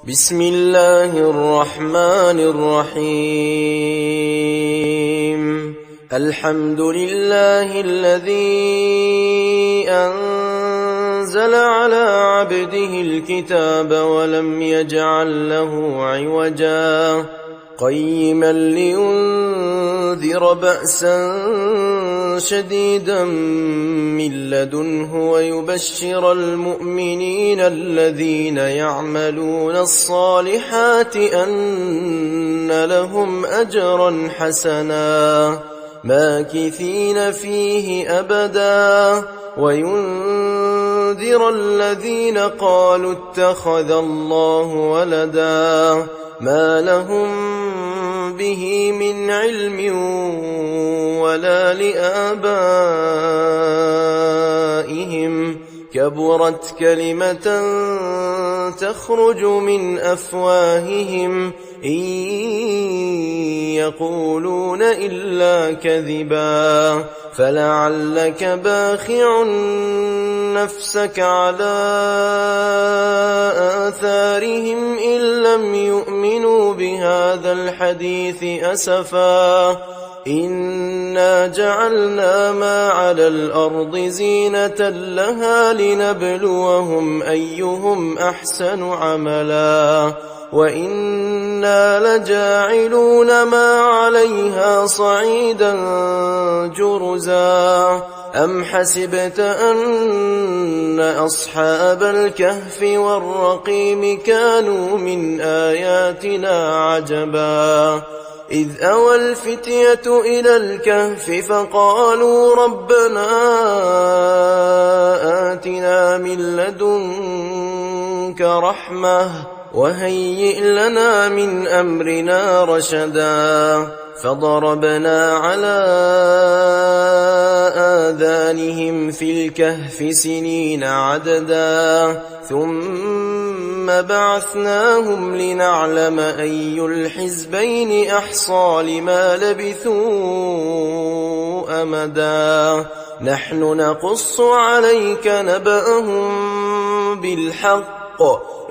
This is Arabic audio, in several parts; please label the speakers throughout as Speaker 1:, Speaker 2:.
Speaker 1: بسم الله الرحمن الرحيم. الحمد لله الذي أنزل على عبده الكتاب ولم يجعل له عوجا قيما لينذر بأسا شديدا من لدنه ويبشر المؤمنين الذين يعملون الصالحات أن لهم أجرا حسنا ماكثين فيه أبدا وينذر الذين قالوا اتخذ الله ولدا ما لهم به من علم ولا لآبائهم كبرت كلمة تخرج من أفواههم إن يقولون إلا كذبا فلعلك باخع نفسك على آثارهم إن لم يؤمنوا بهذا الحديث أسفا إنا جعلنا ما على الأرض زينة لها لنبلوهم أيهم أحسن عملا وإنا لجاعلون ما عليها صعيدا جرزا أم حسبت أن أصحاب الكهف والرقيم كانوا من آياتنا عجبا إذ أوى الفتية إلى الكهف فقالوا ربنا آتنا من لدنك رحمة وهيئ لنا من أمرنا رشدا فضربنا على آذانهم في الكهف سنين عددا ثم بعثناهم لنعلم أي الحزبين أحصى لما لبثوا أمدا نحن نقص عليك نبأهم بالحق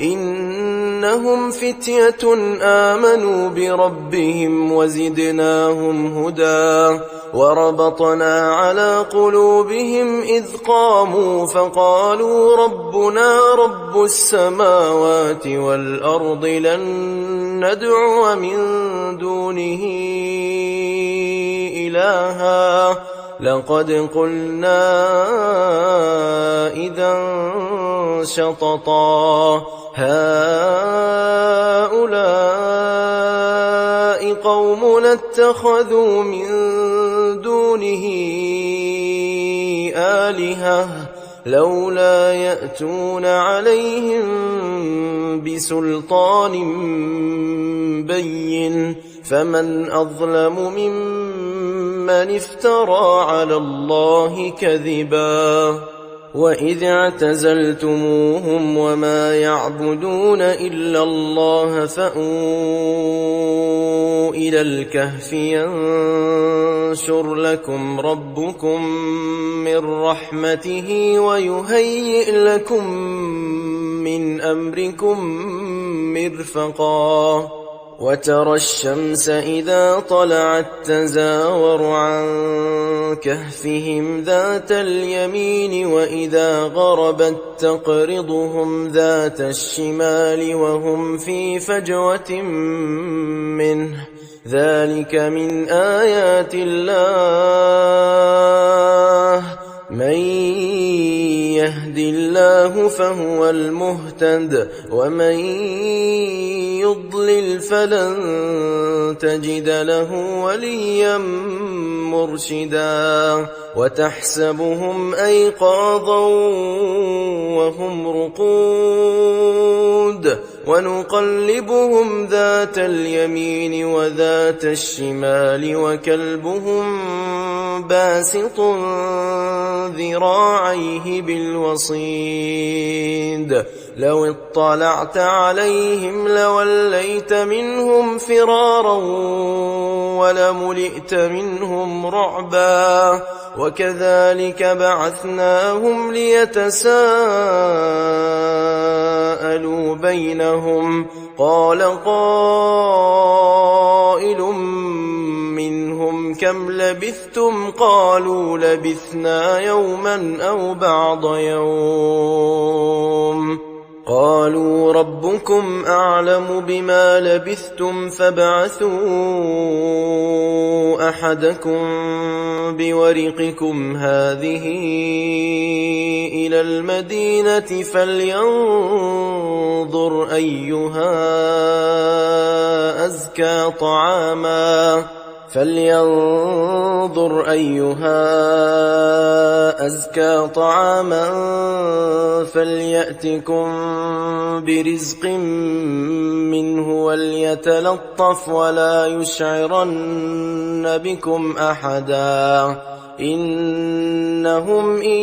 Speaker 1: إنهم فتية آمنوا بربهم وزدناهم هدى وربطنا على قلوبهم إذ قاموا فقالوا ربنا رب السماوات والأرض لن ندعو من دونه إلها لقد قلنا إذا شططا هؤلاء قومنا اتخذوا من دونه آلهة لولا يأتون عليهم بسلطان بين فمن أظلم ممن افترى على الله كذبا وإذ اعتزلتموهم وما يعبدون إلا الله فأووا إلى الكهف ينشر لكم ربكم من رحمته ويهيئ لكم من أمركم مرفقا وترى الشمس إذا طلعت تزاور عن كهفهم ذات اليمين وإذا غربت تقرضهم ذات الشمال وهم في فجوة منه ذلك من آيات الله من يهد الله فهو المهتد ومن يضلل فلن تجد له وليا مرشدا وتحسبهم أيقاظا وهم رقود ونقلبهم ذات اليمين وذات الشمال وكلبهم باسط ذراعيه بالوصيد لو اطلعت عليهم لوليت منهم فرارا ولملئت منهم رعبا وكذلك بعثناهم ليتساءلوا بينهم قال قائل منهم كم لبثتم قالوا لبثنا يوما أو بعض يوم قالوا ربكم أعلم بما لبثتم فابعثوا أحدكم بورقكم هذه إلى المدينة فلينظر أيها أزكى طعاما فليأتكم برزق منه وليتلطف ولا يشعرن بكم أحدا إنهم إن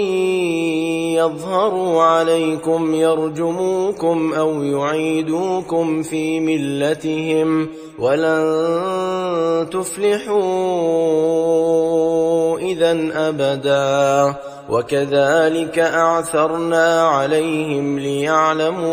Speaker 1: يظهروا عليكم يرجموكم أو يعيدوكم في ملتهم ولن تفلحوا إذا أبدا وكذلك أعثرنا عليهم ليعلموا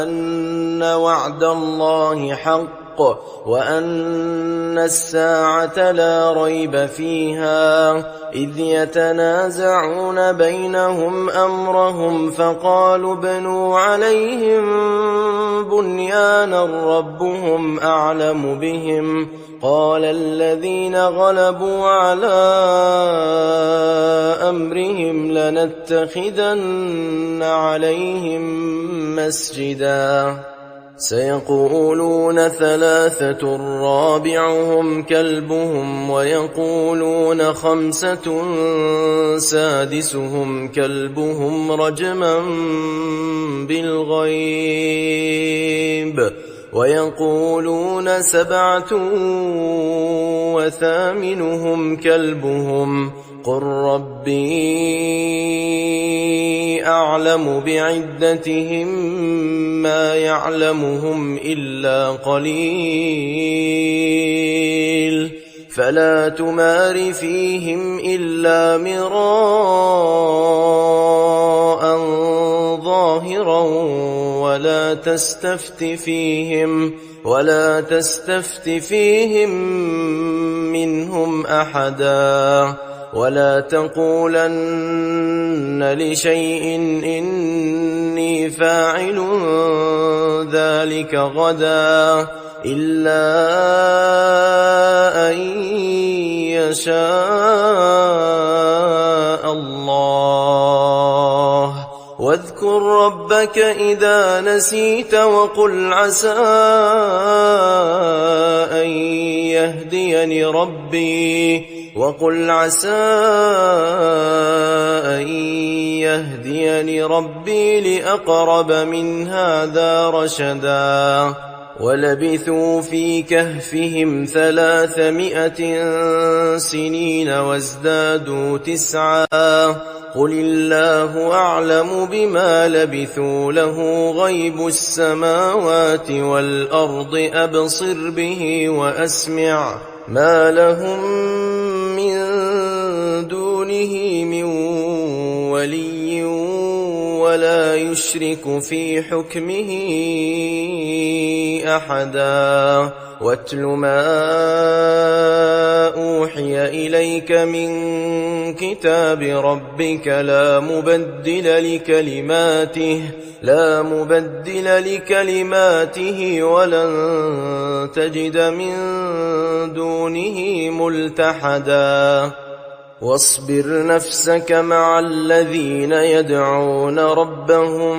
Speaker 1: أن وعد الله حق وأن الساعة لا ريب فيها إذ يتنازعون بينهم أمرهم فقالوا ابنوا عليهم بنيانا ربهم أعلم بهم قال الذين غلبوا على أمرهم لنتخذن عليهم مسجدا سيقولون ثلاثة رابعهم كلبهم ويقولون خمسة سادسهم كلبهم رجما بالغيب ويقولون سبعة وثامنهم كلبهم قل ربي أعلم بعدتهم ما يعلمهم إلا قليل فلا تمار فيهم إلا مراء ظاهرا ولا تستفت فيهم منهم أحدا ولا تقولن لشيء إني فاعل ذلك غدا إلا أن يشاء الله واذكر ربك إذا نسيت وقل عسى أن يهديني ربي لأقرب من هذا رشدا ولبثوا في كهفهم 300 سنين وازدادوا 9 قل الله أعلم بما لبثوا له غيب السماوات والأرض أبصر به وأسمع ما لهم من دونه من ولي ولا يشرك في حكمه أحدا واتل ما أوحي إليك من كتاب ربك لا مبدل لكلماته ولن تجد من دونه ملتحدا واصبر نفسك مع الذين يدعون ربهم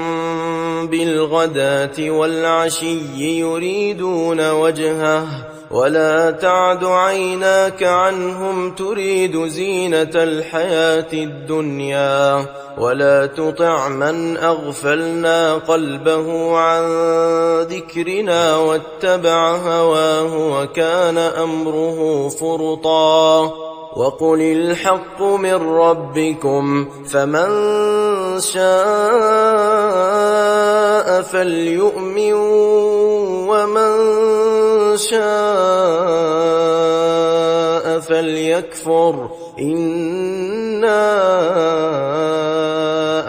Speaker 1: بالغداة والعشي يريدون وجهه ولا تعد عيناك عنهم تريد زينة الحياة الدنيا ولا تطع من أغفلنا قلبه عن ذكرنا واتبع هواه وكان أمره فرطا وقل الحق من ربكم فمن شاء فليؤمن ومن شاء فليكفر إنا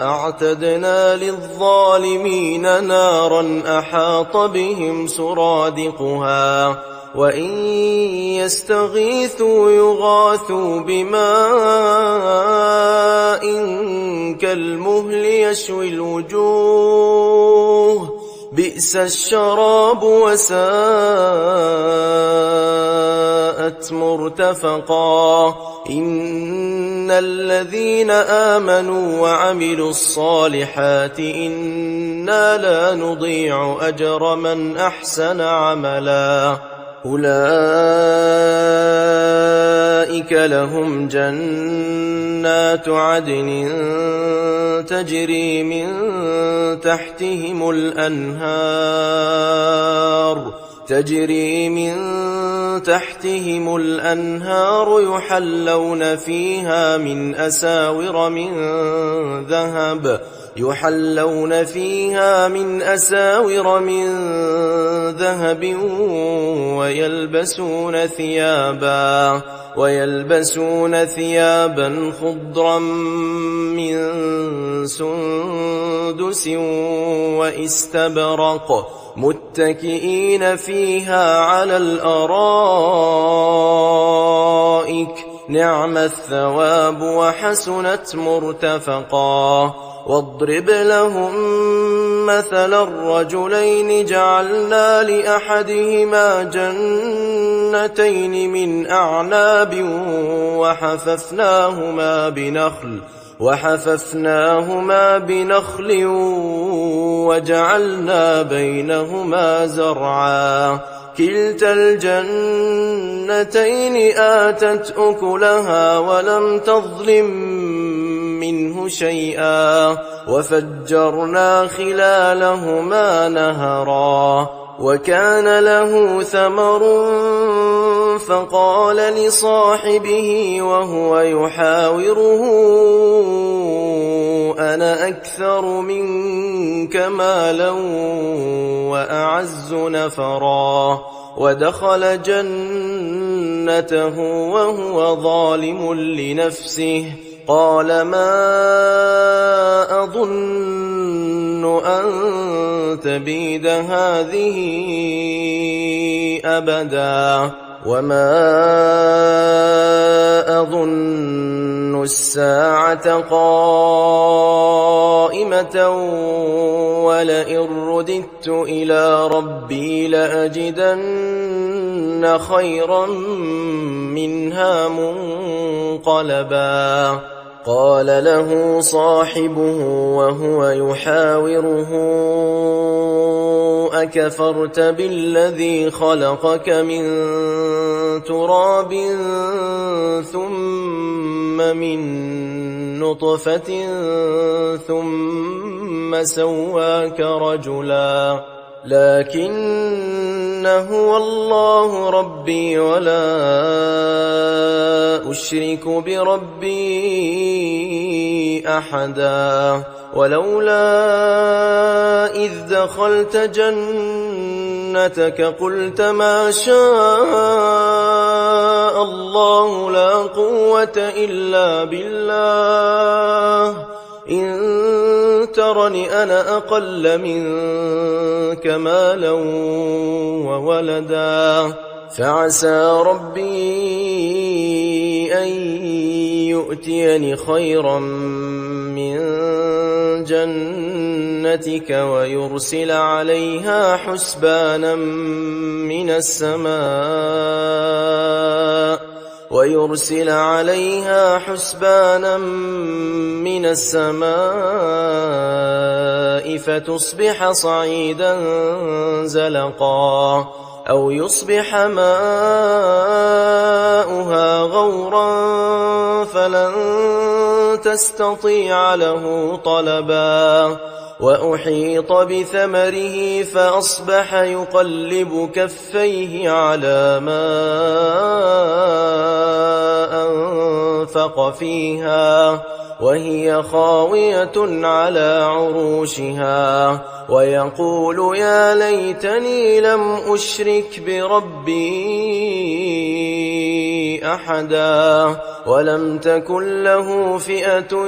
Speaker 1: أعتدنا للظالمين نارا أحاط بهم سرادقها وإن يستغيثوا يغاثوا بماء كالمهل يشوي الوجوه بئس الشراب وساءت مرتفقا إن الذين آمنوا وعملوا الصالحات إنا لا نضيع أجر من أحسن عملا أولئك لهم جنات عدن تجري من تحتهم الأنهار يحلون فيها من أساور من ذهب ويلبسون ثيابا خضرا من سندس واستبرق متكئين فيها على الأرائك نعم الثواب وحسنت مرتفقا واضرب لهم مثلا الرجلين جعلنا لأحدهما جنتين من أعناب وحففناهما بنخل وجعلنا بينهما زرعا كلتا الجنتين آتت أكلها ولم تظلم منه شيئا وفجرنا خلالهما نهرا وكان له ثمر فقال لصاحبه وهو يحاوره أنا أكثر منك مالا وأعز نفرا ودخل جنته وهو ظالم لنفسه قال ما أظن أن تبيد هذه أبدا وما أظن الساعة قائمة ولئن رددت إلى ربي لأجدن خيرا منها منقلبا قال له صاحبه وهو يحاوره أكفرت بالذي خلقك من تراب ثم من نطفة ثم سواك رجلا لكن هو الله ربي ولا أشرك بربي أحدا ولولا إذ دخلت جنتك قلت ما شاء الله لا قوة إلا بالله إن ترني أنا أقل منك مالا وولدا فعسى ربي أن يؤتيني خيرا من جنتك ويرسل عليها حسبانا من السماء فتصبح صعيدا زلقا أو يصبح ماؤها غورا فلن تستطيع له طلبا وأحيط بثمره فأصبح يقلب كفيه على ما فانفق فيها وهي خاوية على عروشها ويقول يا ليتني لم أشرك بربي أحدا ولم تكن له فئة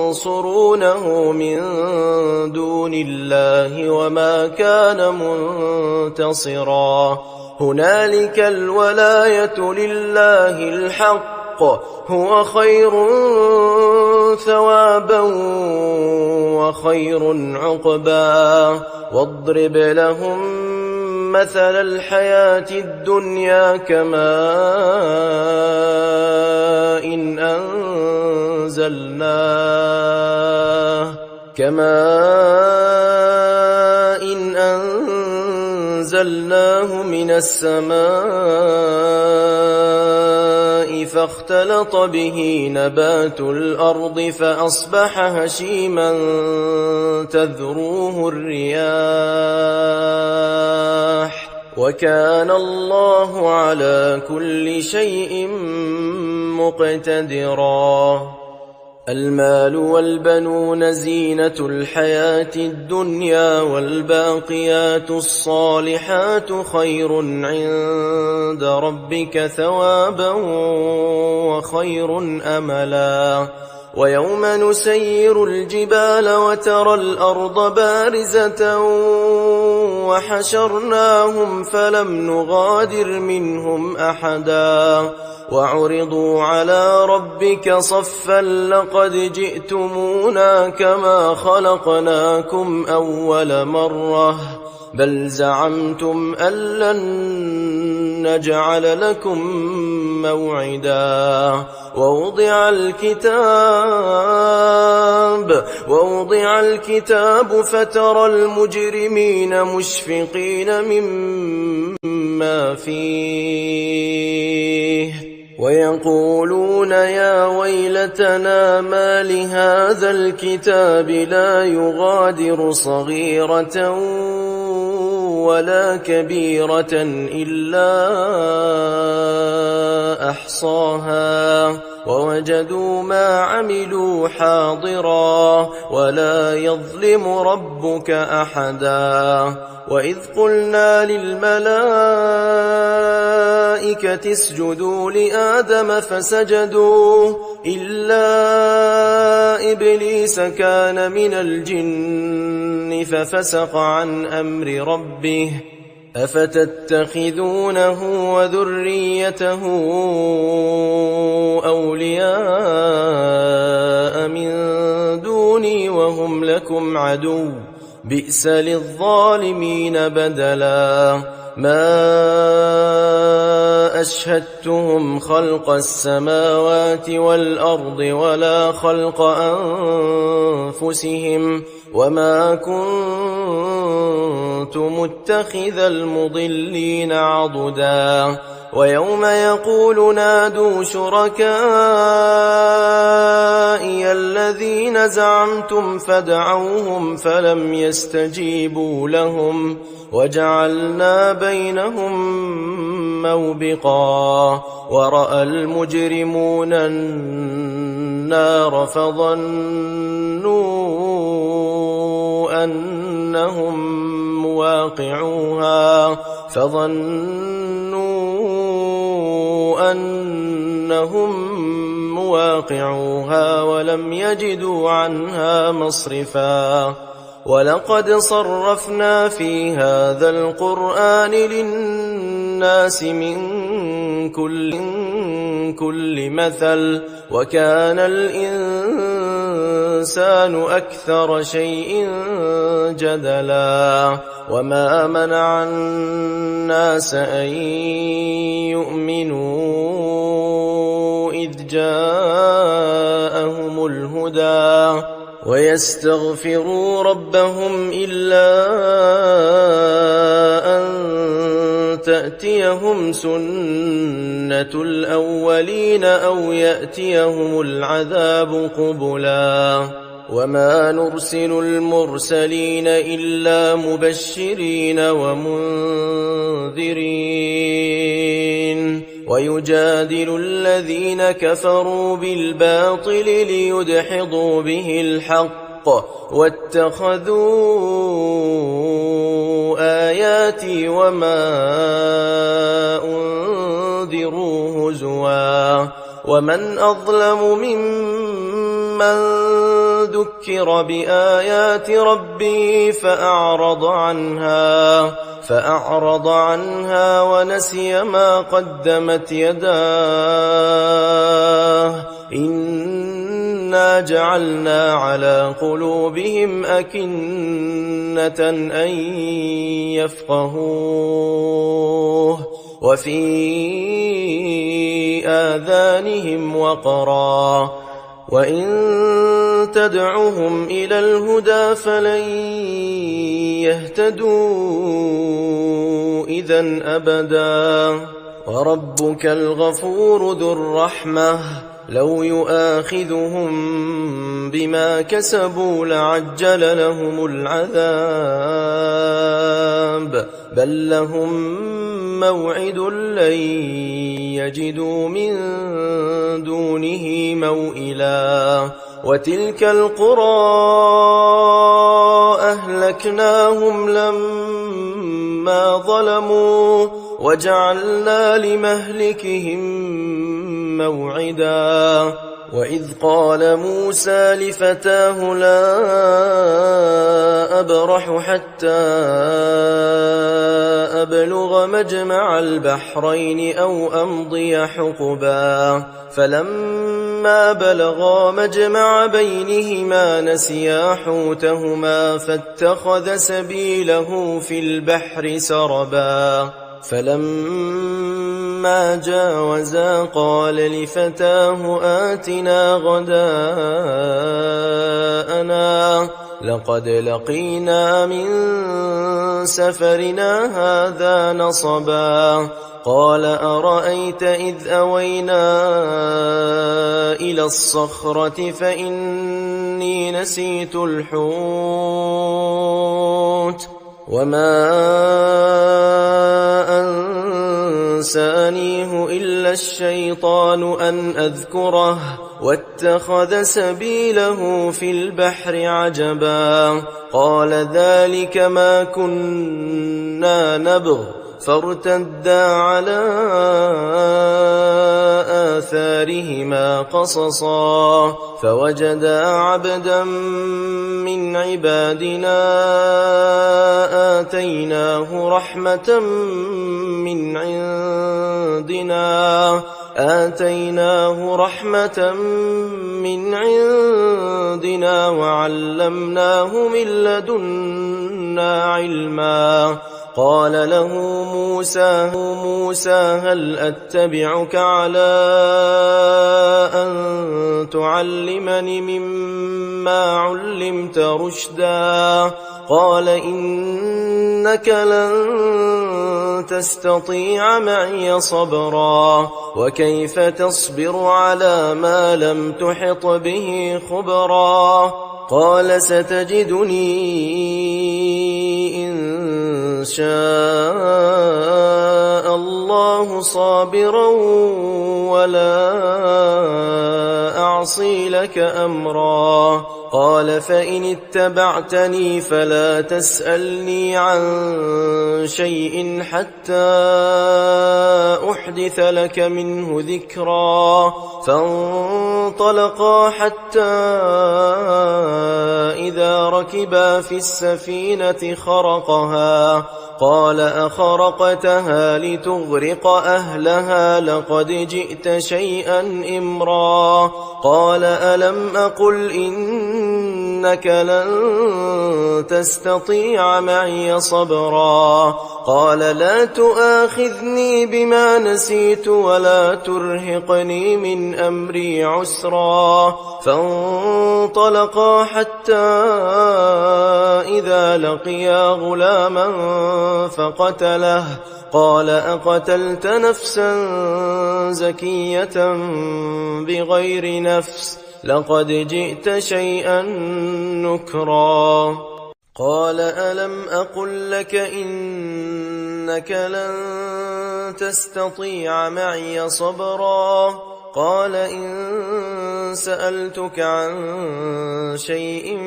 Speaker 1: ينصرونه من دون الله وما كان منتصرا هنالك الولاية لله الحق هو خير ثوابا وخير عقبا واضرب لهم مثل الحياة الدنيا كماء إن أنزلناه من السماء فاختلط به نبات الأرض فأصبح هشيما تذروه الرياح وكان الله على كل شيء مقتدرا المال والبنون زينة الحياة الدنيا والباقيات الصالحات خير عند ربك ثوابا وخير أملا ويوم نسير الجبال وترى الأرض بارزة وحشرناهم فلم نغادر منهم أحدا وعرضوا على ربك صفا لقد جئتمونا كما خلقناكم أول مرة بل زعمتم أن لن نجعل لكم موعدا ووضع الكتاب فترى المجرمين مشفقين مما فيه ويقولون يا ويلتنا ما لهذا الكتاب لا يغادر صغيرة ولا كبيرة إلا أحصاها ووجدوا ما عملوا حاضرا ولا يظلم ربك أحدا وإذ قلنا للملائكة اسجدوا لآدم فسجدوا إلا إبليس كان من الجن ففسق عن أمر ربه أفتتخذونه وذريته أولياء من دوني وهم لكم عدو بئس للظالمين بدلا ما أشهدتهم خلق السماوات والأرض ولا خلق أنفسهم وما كنت متخذ المضلين عضدا ويوم يقول نادوا شركائي الذين زعمتم فدعوهم فلم يستجيبوا لهم وجعلنا بينهم موبقا ورأى المجرمون النار فظنوا أنهم مواقعوها ولم يجدوا عنها مصرفا ولقد صرفنا في هذا القرآن للناس من كل مثل وكان الإنسان أكثر شيء جدلا وما منع الناس أن يؤمنوا إذ جاءهم الهدى ويستغفروا ربهم إلا أن تأتيهم سنة الأولين أو يأتيهم العذاب قبلا وما نرسل المرسلين إلا مبشرين ومنذرين ويجادل الذين كفروا بالباطل ليدحضوا به الحق واتخذوا آياتي وما أنذروا هزوا ومن أظلم ممن ذكر بآيات ربه فأعرض عنها ونسي ما قدمت يداه إنا جعلنا على قلوبهم أكنة أن يفقهوه وفي آذانهم وقرا وإن تدعهم إلى الهدى فلن يهتدوا إذن أبدا وربك الغفور ذو الرحمة لو يؤاخذهم بما كسبوا لعجل لهم العذاب بل لهم موعد لن يجدوا من دونه موئلا وتلك القرى أهلكناهم لما ظلموا وجعلنا لمهلكهم موعدا وإذ قال موسى لفتاه لا أبرح حتى أبلغ مجمع البحرين أو أمضي حقبا فلما بلغا مجمع بينهما نسيا حوتهما فاتخذ سبيله في البحر سربا فلما جاوزا قال لفتاه آتنا غداءنا لقد لقينا من سفرنا هذا نصبا قال أرأيت إذ أوينا إلى الصخرة فإني نسيت الحوت وما أنسانيه إلا الشيطان أن أذكره واتخذ سبيله في البحر عجبا قال ذلك ما كنا نبغ فارتدا على آثارهما قصصا فوجدا عبدا من عبادنا آتيناه رحمة من عندنا وعلمناه من لدنا علما قال له موسى هل أتبعك على أن تعلمني مما علمت رشدا قال إنك لن تستطيع معي صبرا وكيف تصبر على ما لم تحط به خبرا قال ستجدني إن شاء الله صابرا ولا أعصي لك أمرا قال فإن اتبعتني فلا تسألني عن شيء حتى أحدث لك منه ذكرا فانطلقا حتى إذا ركبا في السفينة خرقها قال أخرقتها لتغرق أهلها لقد جئت شيئا إمرا قال ألم أقل إنك لن تستطيع معي صبرا قال لا تؤاخذني بما نسيت ولا ترهقني من أمري عسرا فانطلقا حتى إذا لقيا غلاما فقتله قال أقتلت نفسا زكية بغير نفس لقد جئت شيئا نكرا قال ألم أقل لك إنك لن تستطيع معي صبرا قال إن سألتك عن شيء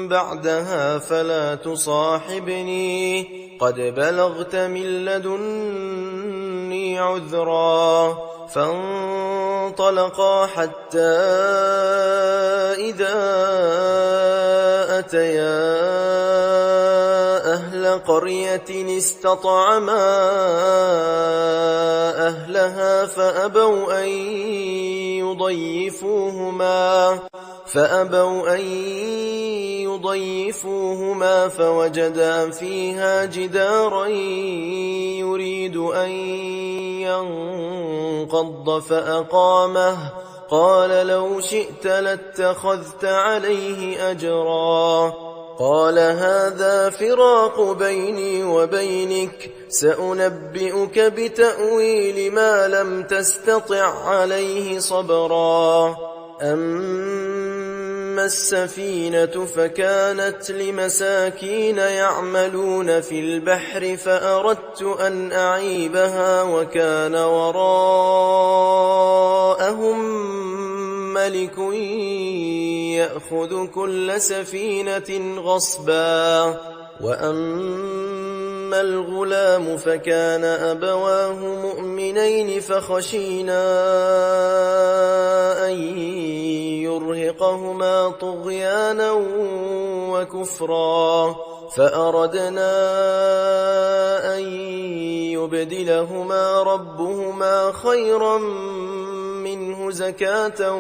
Speaker 1: بعدها فلا تصاحبني قد بلغت من لدني عذرا فانطلقا حتى إذا أتيا أهل قرية استطعما أهلها فأبوا أن يضيفوهما فوجدا فيها جدارا يريد أن ينقض فأقامه قال لو شئت لاتخذت عليه أجرا قال هذا فراق بيني وبينك سأنبئك بتأويل ما لم تستطع عليه صبرا أما السفينة فكانت لمساكين يعملون في البحر فأردت أن أعيبها وكان وراءهم ملك يأخذ كل سفينة غصبا وأما الغلام فكان أبواه مؤمنين فخشينا أن يرهقهما طغيانا وكفرا فأردنا أن يبدلهما ربهما خيرا منه زكاة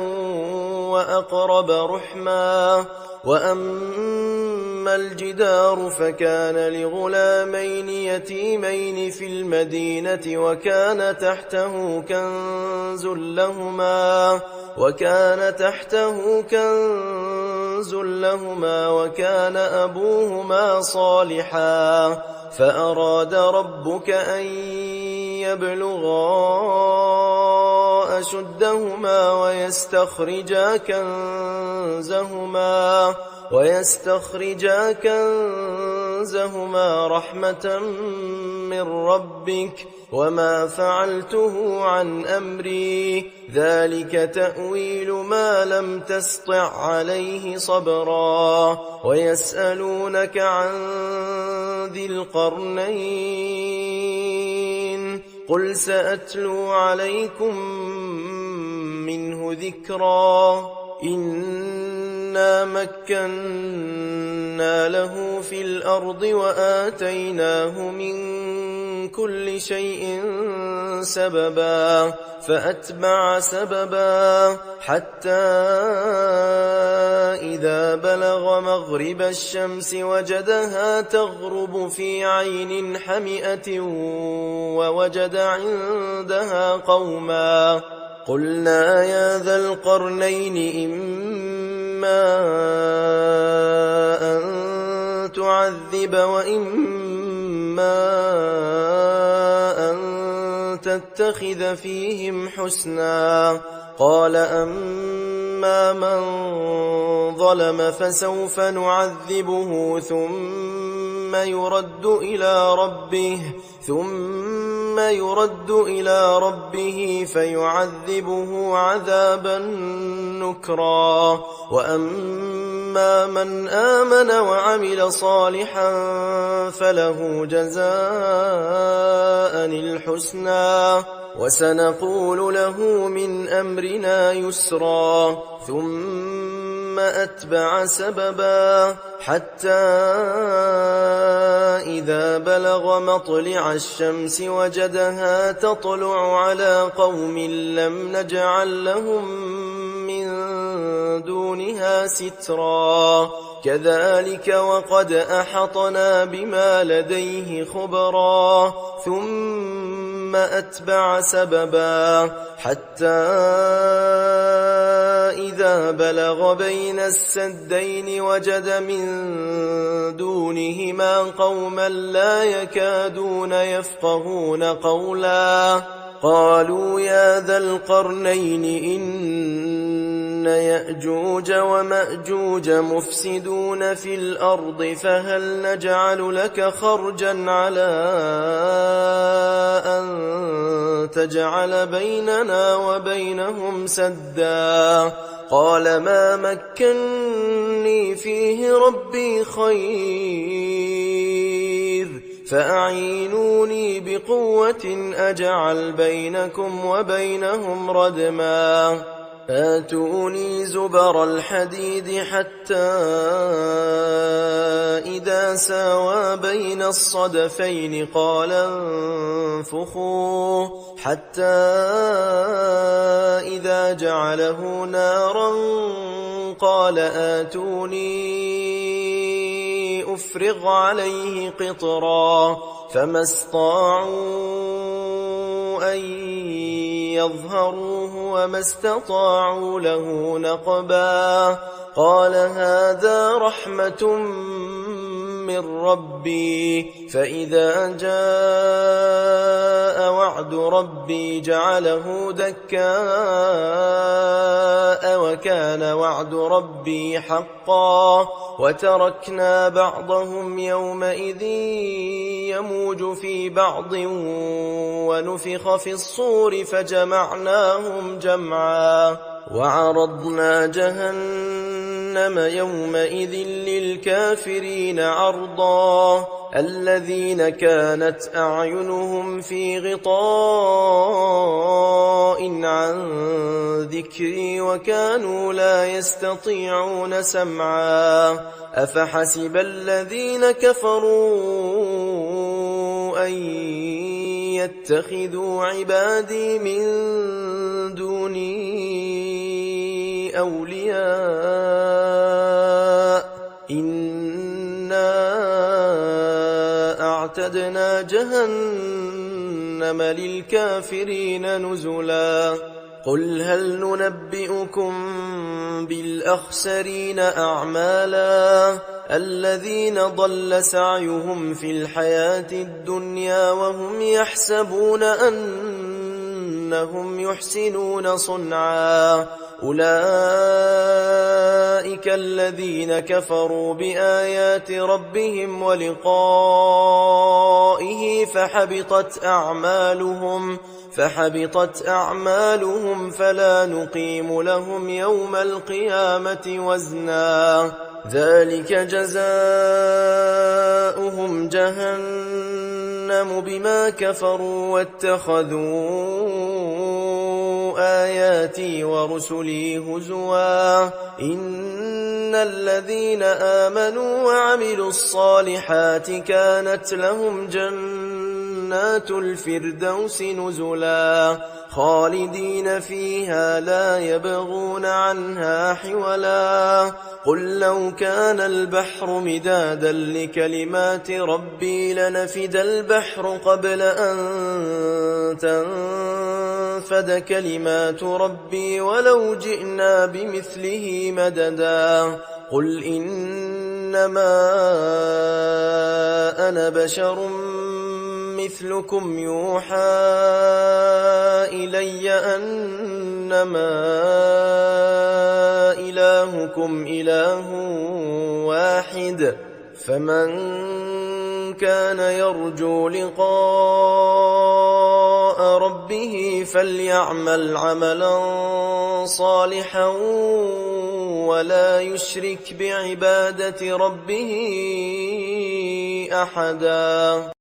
Speaker 1: وأقرب رحما وأما الجدار فكان لغلامين يتيمين في المدينة وكان تحته كنز لهما وكان أبوهما صالحا فأراد ربك أن يبلغا أشدهما ويستخرجا كنزهما رحمة من ربك وما فعلته عن أمري ذلك تأويل ما لم تسطع عليه صبرا ويسألونك عن ذي القرنين قل سأتلو عليكم منه ذكرا إنا مكنا له في الأرض وآتيناه من كل شيء سببا فأتبع سببا حتى إذا بلغ مغرب الشمس وجدها تغرب في عين حمئة ووجد عندها قوما قلنا يا ذا القرنين إما أن تعذب وإما أن تتخذ فيهم حسنا قال أما من ظلم فسوف نعذبه ثم يرد إلى ربه فيعذبه عذابا نكرا وأما من آمن وعمل صالحا فله جزاء الحسنى وسنقول له من أمرنا يسرا ثم أتبع سببا حتى إذا بلغ مطلع الشمس وجدها تطلع على قوم لم نجعل لهم من دونها سترا كذلك وقد أحطنا بما لديه خبرا ثم أتبع سببا حتى إذا بلغ بين السدين وجد من دونهما قوما لا يكادون يفقهون قولا قالوا يا ذا القرنين إن يأجوج ومأجوج مفسدون في الأرض فهل نجعل لك خرجا على أن تجعل بيننا وبينهم سدا قال ما مكني فيه ربي خير فأعينوني بقوة أجعل بينكم وبينهم ردما آتوني زبر الحديد حتى إذا ساوى بين الصدفين قال انفخوا حتى إذا جعله نارا قال آتوني أفرغ عليه قطرا فما استطاعوا أن يظهروه وما استطاعوا له نقبا قال هذا رحمة من ربي فإذا جاء وعد ربي جعله دكاء وكان وعد ربي حقا وتركنا بعضهم يومئذ يموج في بعض ونفخ في الصور فجمعناهم جمعا وعرضنا جهنم يومئذ للكافرين عرضا الذين كانت أعينهم في غطاء عن ذكري وكانوا لا يستطيعون سمعا أفحسب الذين كفروا أن يتخذوا عبادي من دوني أولياء إنا أعتدنا جهنم للكافرين نزلا قل هل ننبئكم بالأخسرين أعمالا الذين ضل سعيهم في الحياة الدنيا وهم يحسبون أنهم يحسنون صنعا أولئك الذين كفروا بآيات ربهم ولقائه فحبطت أعمالهم فلا نقيم لهم يوم القيامة وزنا ذلك جزاؤهم جهنم بما كفروا واتخذوا آياتي ورسلي هزوا إن الذين آمنوا وعملوا الصالحات كانت لهم جنات الفردوس نزلا خالدين فيها لا يبغون عنها حولا قل لو كان البحر مدادا لكلمات ربي لنفد البحر قبل أن تنفد كلمات ربي ولو جئنا بمثله مددا قل إنما أنا بشر مثلكم يوحى إلي أنما إلهكم إله واحد فمن كان يرجو لقاء ربه فليعمل عملا صالحا ولا يشرك بعبادة ربه أحدا.